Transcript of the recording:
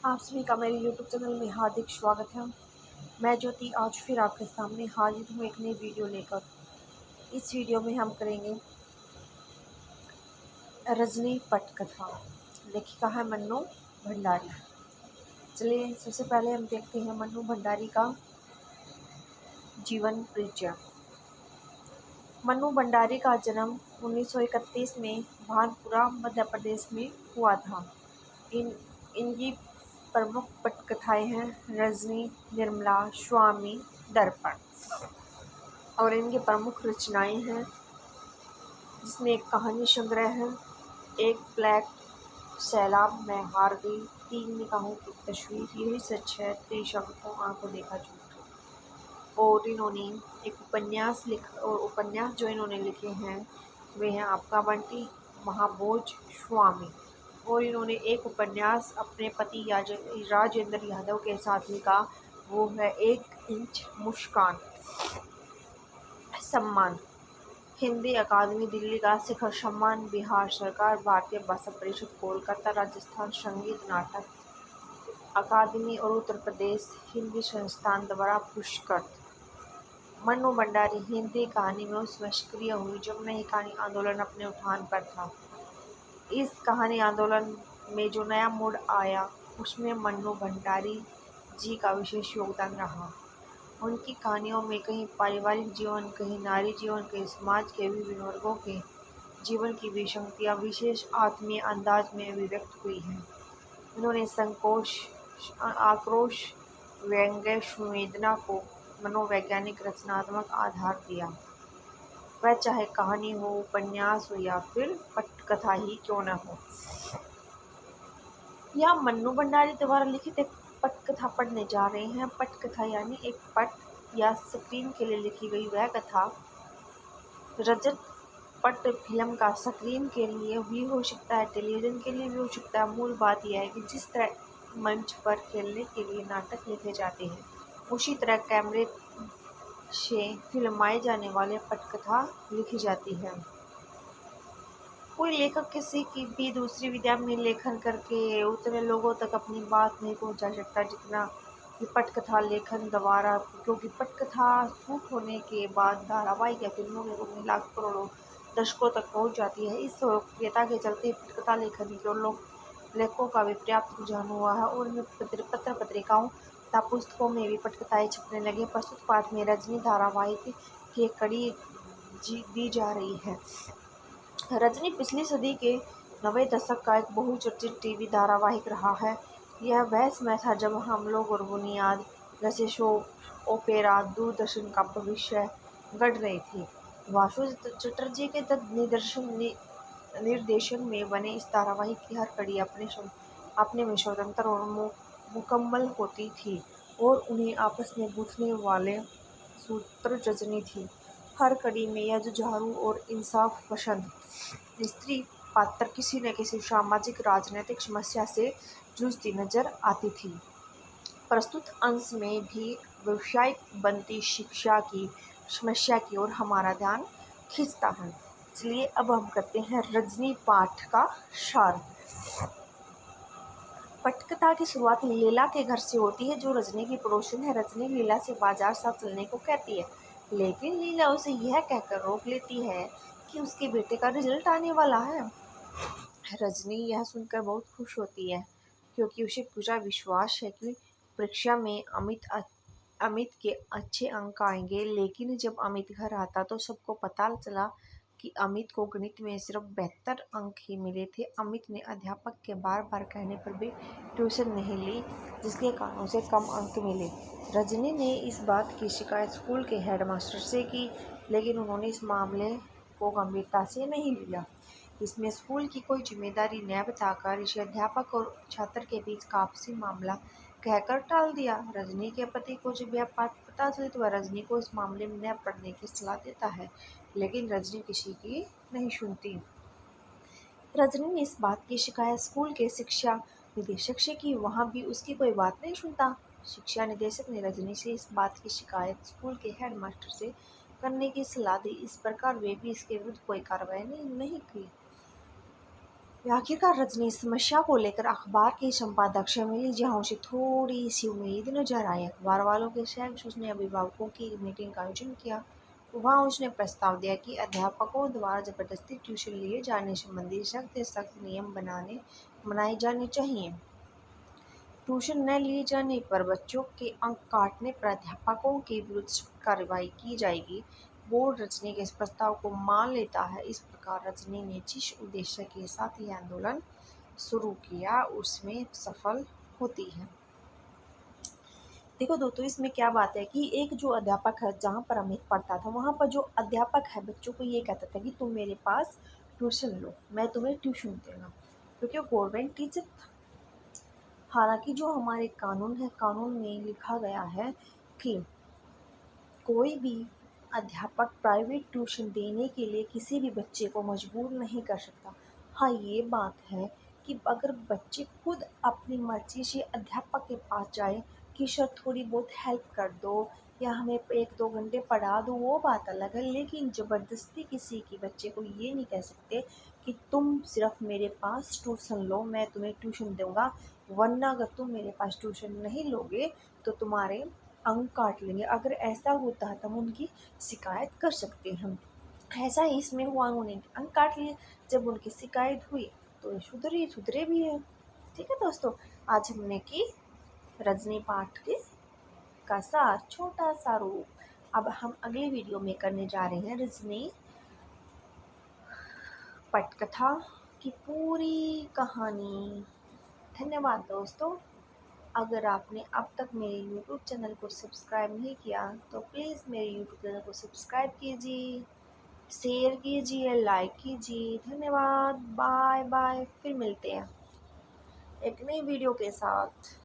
आप सभी का मेरे यूट्यूब चैनल में हार्दिक स्वागत है। मैं ज्योति आज फिर आपके सामने हाजिर हूँ एक नई वीडियो लेकर। इस वीडियो में हम करेंगे रजनी पटकथा। लेखिका है मन्नू भंडारी। चलिए सबसे पहले हम देखते हैं मन्नू भंडारी का जीवन परिचय। मन्नू भंडारी का जन्म 1931 में भानपुरा मध्य प्रदेश में हुआ था। इनकी प्रमुख पटकथाएं हैं रजनी, निर्मला, स्वामी, दर्पण। और इनकी प्रमुख रचनाएं हैं जिसमें एक कहानी संग्रह है, एक ब्लैक सैलाब में हार गई, 3 निगाहों की तस्वीर, यही सच है, त्रिशंकु को आंखों देखा झूठ। और इन्होंने एक उपन्यास जो इन्होंने लिखे हैं वे हैं आपका बंटी, महाभोज, स्वामी। और इन्होंने एक उपन्यास अपने पति राजेंद्र यादव के साथ लिखा, वो है 1 इंच मुस्कान। सम्मान हिंदी अकादमी दिल्ली का शिखर सम्मान, बिहार सरकार, भारतीय भाषा परिषद कोलकाता, राजस्थान संगीत नाटक अकादमी और उत्तर प्रदेश हिंदी संस्थान द्वारा पुरस्कृत। मन्नू भंडारी हिंदी कहानी में उस समय सक्रिय हुई जब नई कहानी आंदोलन अपने उठान पर था। इस कहानी आंदोलन में जो नया मोड़ आया उसमें मन्नू भंडारी जी का विशेष योगदान रहा। उनकी कहानियों में कहीं पारिवारिक जीवन, कहीं नारी जीवन, कहीं समाज के विभिन्न वर्गों के जीवन की विसंगतियाँ विशेष आत्मीय अंदाज में अभिव्यक्त हुई हैं। उन्होंने संकोच, आक्रोश, व्यंग्य, संवेदना को मनोवैज्ञानिक रचनात्मक आधार दिया। वह चाहे कहानी हो, उपन्यास हो या फिर पटकथा ही क्यों न हो। या मन्नू भंडारी द्वारा लिखित एक पटकथा पढ़ने जा रहे हैं। पटकथा यानी एक पट या स्क्रीन के लिए लिखी गई वह कथा। रजत पट फिल्म का स्क्रीन के लिए भी हो सकता है, टेलीविजन के लिए भी हो सकता है। मूल बात यह है कि जिस तरह मंच पर खेलने के लिए नाटक लिखे जाते हैं उसी तरह कैमरे से फिल्माए जाने वाले पटकथा लिखी जाती है। कोई लेखक किसी की भी दूसरी विधा में लेखन करके उतने लोगों तक अपनी बात नहीं पहुंचा सकता जितना कि पटकथा लेखन द्वारा, क्योंकि पटकथा शूट होने के बाद धारावाहिक या फिल्मों में लाख करोड़ों दर्शकों तक पहुंच जाती है। इस लोकप्रियता के चलते पटकथा लेखन की ओर लेखकों का भी पर्याप्त रुझान हुआ है और पत्र पत्रिकाओं तथा पुस्तकों में भी पटकथाएं छपने लगे। प्रस्तुत पाठ में रजनी धारावाहिक की एक कड़ी दी जा रही है। रजनी पिछली सदी के 90 दशक का एक बहुचर्चित टीवी धारावाहिक रहा है। यह वह समय था जब हम लोग और बुनियाद जैसे शो, ओपेरा, दूरदर्शन का भविष्य गढ़ रहे थे। वासु चटर्जी के निर्देशन में बने इस धारावाहिक की हर कड़ी अपने में स्वतंत्र और मुकम्मल होती थी और उन्हें आपस में गूंथने वाले सूत्र रजनी थी। हर कड़ी में यह जुझारू और इंसाफ पसंद स्त्री पात्र किसी न किसी सामाजिक राजनीतिक समस्या से जूझती नजर आती थी। प्रस्तुत अंश में भी व्यावसायिक बनती शिक्षा की समस्या की ओर हमारा ध्यान खींचता है। चलिए अब हम करते हैं रजनी पाठ का सार। पटकथा की शुरुआत लीला के घर से होती है जो रजनी की पड़ोसन है। रजनी लीला से बाजार साथ चलने को कहती है, लेकिन लीला उसे यह कहकर रोक लेती है कि उसके बेटे का रिजल्ट आने वाला है। रजनी यह सुनकर बहुत खुश होती है क्योंकि उसे पूरा विश्वास है कि परीक्षा में अमित के अच्छे अंक आएंगे। लेकिन जब अमित घर आता तो सबको पता चला कि अमित को गणित में सिर्फ 72 अंक ही मिले थे। अमित ने अध्यापक के बार बार कहने पर भी ट्यूशन नहीं ली, जिसके कारण उसे कम अंक मिले। रजनी ने इस बात की शिकायत स्कूल के हेडमास्टर से की, लेकिन उन्होंने इस मामले को गंभीरता से नहीं लिया। इसमें स्कूल की कोई जिम्मेदारी न बताकर इसे अध्यापक और छात्र के बीच का आपसी मामला कहकर टाल दिया। रजनी के पति को जब यह बात पता चली तो वह रजनी को इस मामले में न पड़ने की सलाह देता है, लेकिन रजनी किसी की नहीं सुनती। रजनी ने इस बात की शिकायत स्कूल के शिक्षा निदेशक से की, वहाँ भी उसकी कोई बात नहीं सुनता। शिक्षा निदेशक ने रजनी से इस बात की शिकायत स्कूल के हेडमास्टर से करने की सलाह दी। इस प्रकार वे भी इसके विरुद्ध कोई कार्रवाई नहीं की। आखिरकार रजनी इस समस्या को लेकर अखबार के संपादक से मिली, जहां उसे थोड़ी सी उम्मीद नजर आई। अखबार वालों के साथ उसने अभिभावकों की एक मीटिंग का आयोजन किया। वहां उसने प्रस्ताव दिया कि अध्यापकों द्वारा जबरदस्ती ट्यूशन लिए जाने संबंधी सख्त से सख्त नियम बनाए जाने चाहिए। ट्यूशन न लिए जाने पर बच्चों के अंक काटने पर अध्यापकों के विरुद्ध सख्त कार्रवाई की जाएगी। बोर्ड रजनी के इस प्रस्ताव को मान लेता है। इस प्रकार रजनी ने जिस उद्देश्य के साथ यह आंदोलन शुरू किया उसमें सफल होती है। देखो दोस्तों, इसमें क्या बात है कि एक जो अध्यापक है, जहाँ पर अमित पढ़ता था वहाँ पर जो अध्यापक है बच्चों को ये कहता था कि तुम मेरे पास ट्यूशन लो, मैं तुम्हें ट्यूशन दूंगा, क्योंकि वो गवर्नमेंट टीचर था। हालांकि जो हमारे कानून है, कानून में लिखा गया है कि कोई भी अध्यापक प्राइवेट ट्यूशन देने के लिए किसी भी बच्चे को मजबूर नहीं कर सकता। हाँ, ये बात है कि अगर बच्चे खुद अपनी मर्जी से अध्यापक के पास जाए कि सर थोड़ी बहुत हेल्प कर दो या हमें 1-2 घंटे पढ़ा दो, वो बात अलग है। लेकिन ज़बरदस्ती किसी की बच्चे को ये नहीं कह सकते कि तुम सिर्फ मेरे पास ट्यूशन लो, मैं तुम्हें ट्यूशन दूंगा, वरना अगर तुम मेरे पास ट्यूशन नहीं लोगे तो तुम्हारे अंक काट लेंगे। अगर ऐसा होता है तो हम उनकी शिकायत कर सकते हैं। ऐसा ही इसमें हुआ, उन्होंने अंक काट लिए। जब उनकी शिकायत हुई तो ये सुधरे भी है। ठीक है दोस्तों, आज हमने की रजनी पाठ के का सार छोटा सा रूप। अब हम अगली वीडियो में करने जा रहे हैं रजनी पटकथा की पूरी कहानी। धन्यवाद दोस्तों। अगर आपने अब तक मेरे YouTube चैनल को सब्सक्राइब नहीं किया तो प्लीज़ मेरे YouTube चैनल को सब्सक्राइब कीजिए, शेयर कीजिए, लाइक कीजिए। धन्यवाद। बाय बाय, फिर मिलते हैं एक नई वीडियो के साथ।